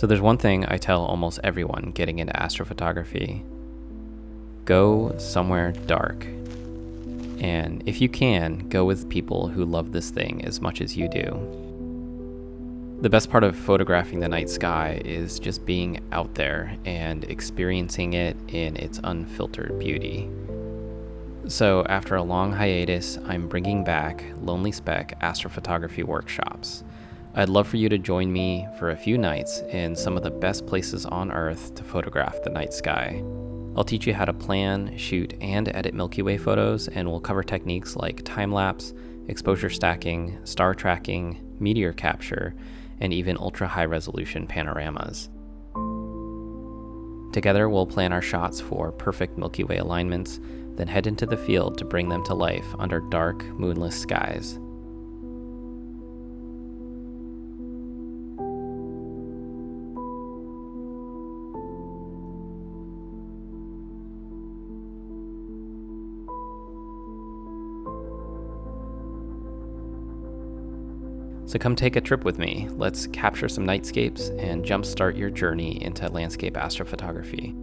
So there's one thing I tell almost everyone getting into astrophotography. Go somewhere dark. And if you can, go with people who love this thing as much as you do. The best part of photographing the night sky is just being out there and experiencing it in its unfiltered beauty. So after a long hiatus, I'm bringing back Lonely Speck astrophotography workshops. I'd love for you to join me for a few nights in some of the best places on Earth to photograph the night sky. I'll teach you how to plan, shoot, and edit Milky Way photos, and we'll cover techniques like time-lapse, exposure stacking, star tracking, meteor capture, and even ultra-high-resolution panoramas. Together, we'll plan our shots for perfect Milky Way alignments, then head into the field to bring them to life under dark, moonless skies. So come take a trip with me. Let's capture some nightscapes and jumpstart your journey into landscape astrophotography.